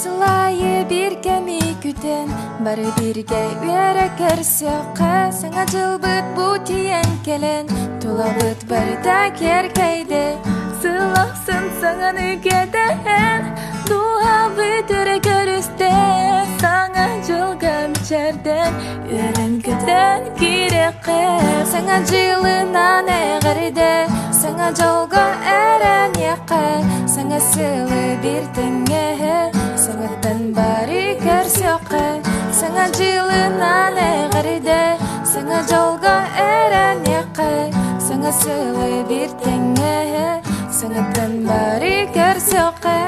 Сылайы bir кеми күтен, бары бирге өре көрсөккө. Саңа жылбыт бу тиен келен, тулабыт барда керкейде. Сылақсын саңа нүгеден, дуабыт өре көрүстө. Саңа жылгам черден, өрен күтен кирекке. Саңа жылынан эгерде, саңа жолго эрен якка. Саңа сылы bir теңе, саңаттан бары көрсөккө. Саңа жылынан эгерде, саңа жолго эрен якка. Саңа сылы bir теңе, саңаттан бары көрсөккө.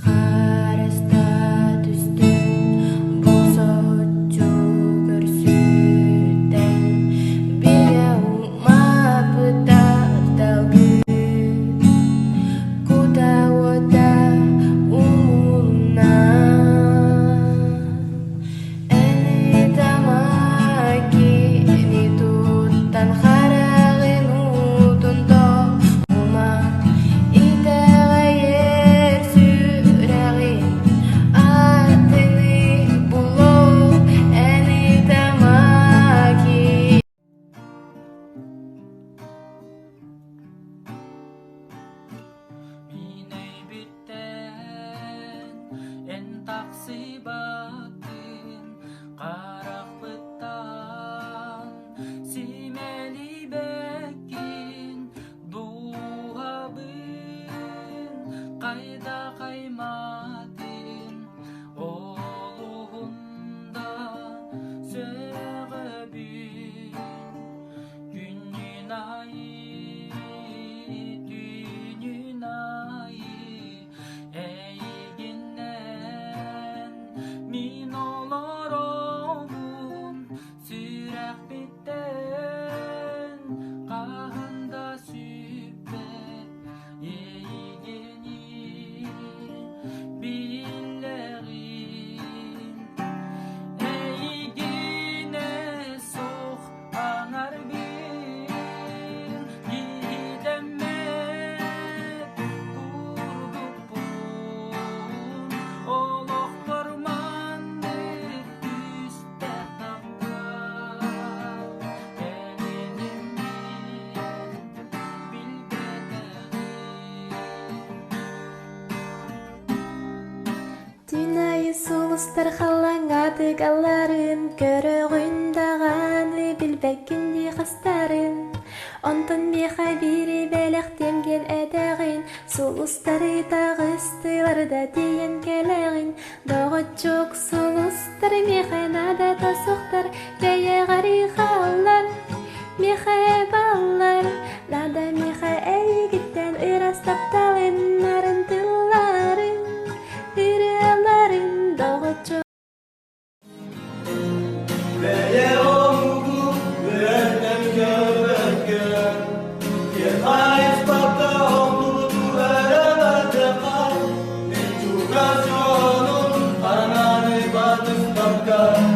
Hãy Сулустар халаңады галларын, көрөгүн даганы билбеккинди хастарын. Онтон миха бири белек темген эдегин, сулустары тагыстыларда тиен келегин. Догочук сулустар миханада тосуктар, бeye гари халлар, миха баллар. Нада миха эйгиттен ырастапталын, нарын тылларын, ираларын догочук. God.